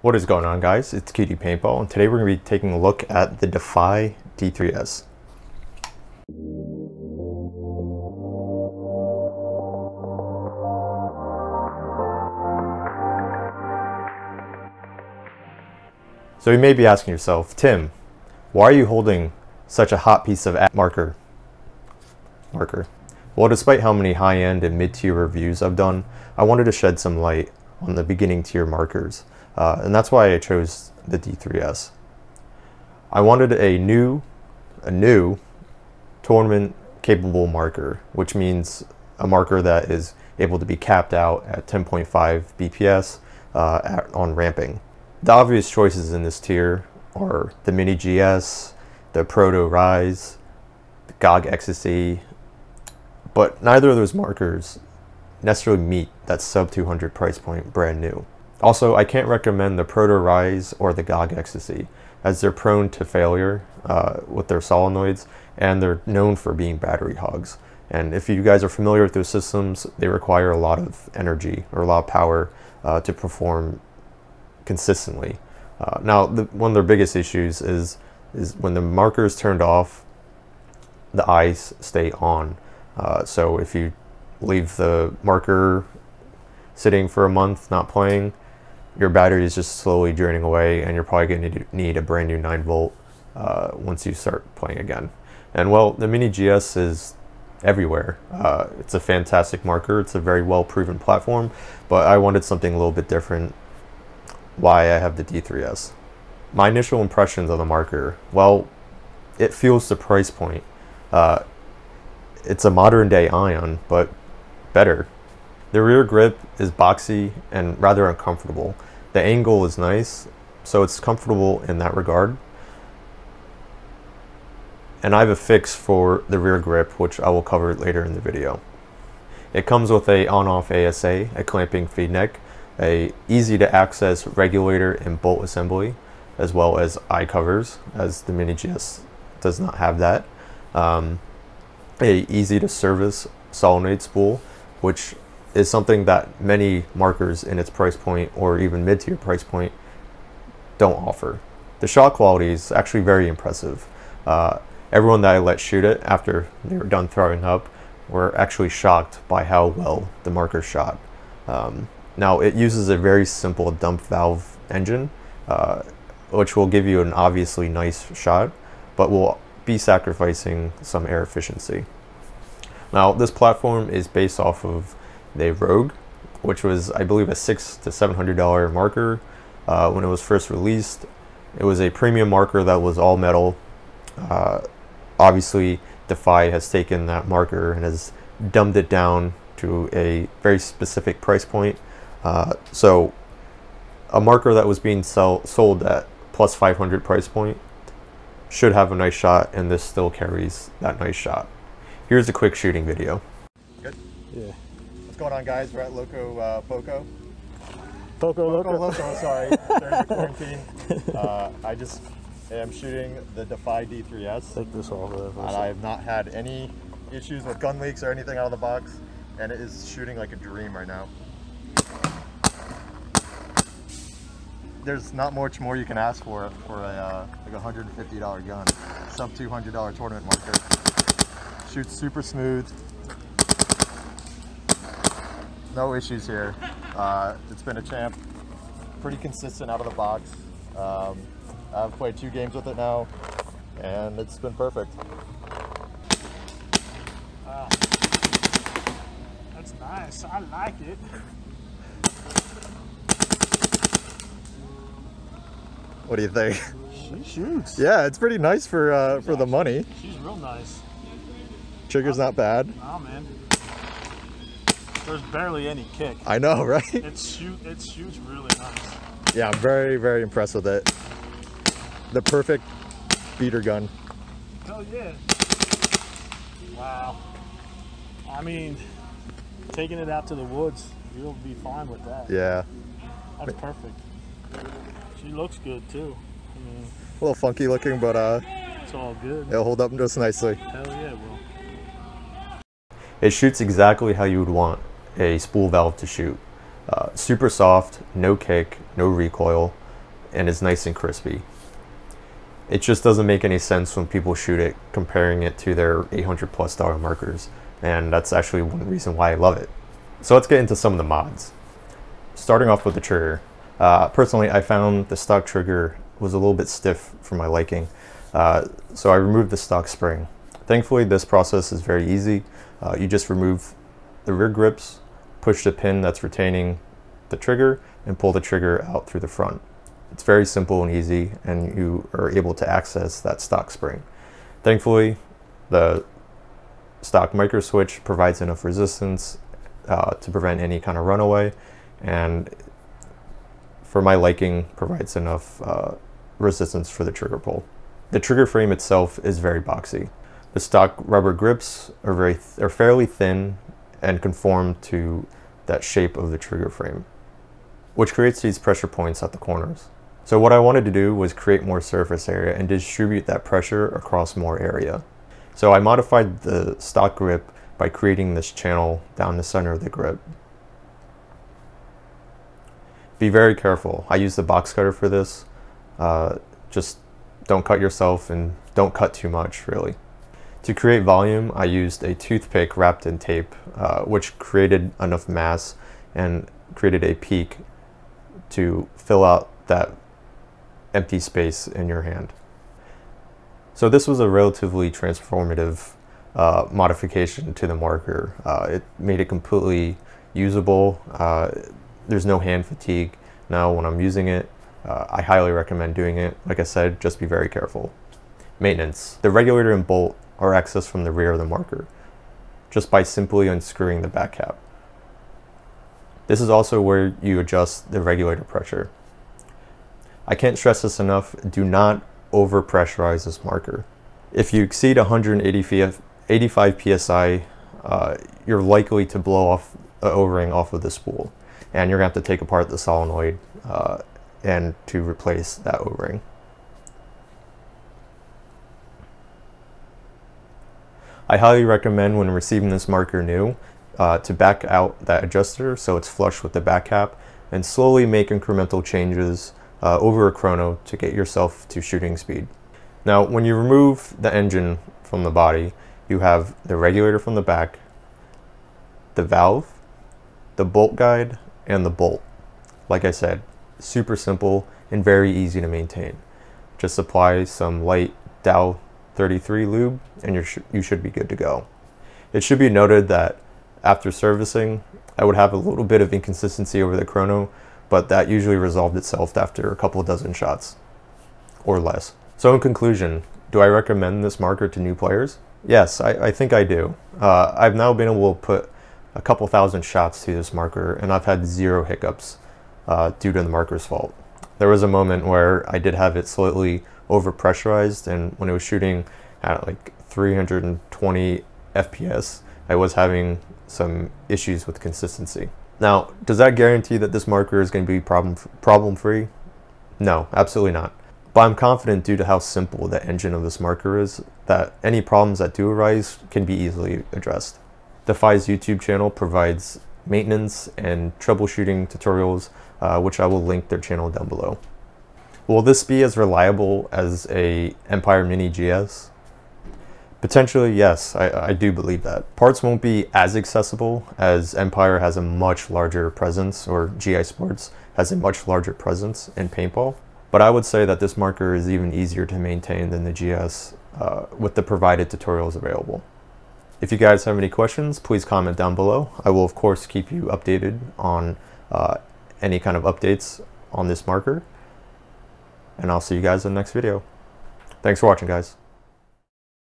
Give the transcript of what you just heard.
What is going on, guys? It's QD Paintball, and today we're going to be taking a look at the D3FY D3S. So you may be asking yourself, Tim, why are you holding such a hot piece of marker? Well, despite how many high-end and mid-tier reviews I've done, I wanted to shed some light on the beginning tier markers. And that's why I chose the D3S. I wanted a new tournament capable marker, which means a marker that is able to be capped out at 10.5 BPS on ramping. The obvious choices in this tier are the Mini GS, the Proto Rise, the GOG Ecstasy, but neither of those markers necessarily meet that sub 200 price point brand new. Also, I can't recommend the Proto Rise or the GOG Ecstasy, as they're prone to failure with their solenoids, and they're known for being battery hogs. And if you guys are familiar with those systems, they require a lot of energy or a lot of power to perform consistently. Now, one of their biggest issues is when the marker is turned off, the eyes stay on. So if you leave the marker sitting for a month not playing, your battery is just slowly draining away, and you're probably going to need a brand new 9-volt once you start playing again. And well, the Mini GS is everywhere. It's a fantastic marker. It's a very well proven platform, but I wanted something a little bit different. Why I have the D3S. My initial impressions of the marker, well, it feels the price point. It's a modern day Ion, but better. The rear grip is boxy and rather uncomfortable. The angle is nice, so it's comfortable in that regard. And I have a fix for the rear grip, which I will cover later in the video. It comes with a on-off ASA, a clamping feed neck, a easy to access regulator and bolt assembly, as well as eye covers, as the Mini GS does not have that. A easy to service solenoid spool, which is something that many markers in its price point or even mid-tier price point don't offer. The shot quality is actually very impressive. Everyone that I let shoot it after they were done throwing up were actually shocked by how well the marker shot. Now, it uses a very simple dump valve engine, which will give you an obviously nice shot, but will be sacrificing some air efficiency. Now, this platform is based off of the Rogue, which was, I believe, a $600 to $700 marker when it was first released. It was a premium marker that was all metal. Obviously, D3FY has taken that marker and has dumbed it down to a very specific price point. So a marker that was being sold at plus 500 price point should have a nice shot, and this still carries that nice shot. Here's a quick shooting video. Good? Yeah. What's going on, guys? We're at Loco Loco, sorry, during the quarantine. I just am shooting the D3FY D3S. Take this off there. And I have not had any issues with gun leaks or anything out of the box, and it is shooting like a dream right now. There's not much more you can ask for a like $150 gun, sub $200 tournament marker. Shoots super smooth. No issues here. It's been a champ. Pretty consistent out of the box. I've played 2 games with it now, and it's been perfect. Wow. That's nice. I like it. What do you think? She shoots. Yeah, it's pretty nice for the money. She's real nice. Trigger's not bad. Nah, man. There's barely any kick. I know, right? It shoots really nice. Yeah, I'm very, very impressed with it. The perfect beater gun. Hell yeah. Wow. I mean, taking it out to the woods, you'll be fine with that. Yeah. That's perfect. She looks good too. I mean, A little funky looking, but it's all good. it'll hold up just nicely. Hell yeah, it will. It shoots exactly how you would want a spool valve to shoot. Super soft, no kick, no recoil. and is nice and crispy. It just doesn't make any sense when people shoot it comparing it to their $800+ markers, and that's actually one reason why I love it. So let's get into some of the mods. Starting off with the trigger. Personally, I found the stock trigger was a little bit stiff for my liking, so I removed the stock spring. Thankfully, this process is very easy. You just remove the rear grips, push the pin that's retaining the trigger, and pull the trigger out through the front. It's very simple and easy, and you are able to access that stock spring. Thankfully, the stock micro switch provides enough resistance to prevent any kind of runaway, and for my liking, provides enough resistance for the trigger pull. The trigger frame itself is very boxy. The stock rubber grips are fairly thin and conform to that shape of the trigger frame, which creates these pressure points at the corners. So what I wanted to do was create more surface area and distribute that pressure across more area. So I modified the stock grip by creating this channel down the center of the grip. Be very careful. I use the box cutter for this. Just don't cut yourself and don't cut too much, really. To create volume, I used a toothpick wrapped in tape, which created enough mass and created a peak to fill out that empty space in your hand. So this was a relatively transformative modification to the marker. It made it completely usable. There's no hand fatigue now when I'm using it. I highly recommend doing it. Like I said, just be very careful. Maintenance. The regulator and bolt are accessed from the rear of the marker, just by simply unscrewing the back cap. This is also where you adjust the regulator pressure. I can't stress this enough, do not over pressurize this marker. If you exceed 185 psi, you're likely to blow off the O-ring off of the spool, and you're gonna have to take apart the solenoid and to replace that O-ring. I highly recommend when receiving this marker new to back out that adjuster so it's flush with the back cap, and slowly make incremental changes over a chrono to get yourself to shooting speed. Now, when you remove the engine from the body, you have the regulator from the back, the valve, the bolt guide, and the bolt. Like I said, super simple and very easy to maintain. Just apply some light Dow 33 lube and you should be good to go. It should be noted that after servicing, I would have a little bit of inconsistency over the chrono, but that usually resolved itself after a couple dozen shots or less. So in conclusion, do I recommend this marker to new players? Yes, I think I do. I've now been able to put a couple thousand shots to this marker, and I've had 0 hiccups due to the marker's fault. There was a moment where I did have it slightly over pressurized, and when it was shooting at like 320 FPS, I was having some issues with consistency. Now, does that guarantee that this marker is going to be problem free? No, absolutely not. But I'm confident, due to how simple the engine of this marker is, that any problems that do arise can be easily addressed. D3FY's YouTube channel provides maintenance and troubleshooting tutorials, which I will link their channel down below. Will this be as reliable as a Empire Mini GS? Potentially, yes, I do believe that. Parts won't be as accessible, as Empire has a much larger presence, or GI Sports has a much larger presence in paintball. But I would say that this marker is even easier to maintain than the GS with the provided tutorials available. If you guys have any questions, please comment down below. I will of course keep you updated on any kind of updates on this marker. And I'll see you guys in the next video. Thanks for watching, guys.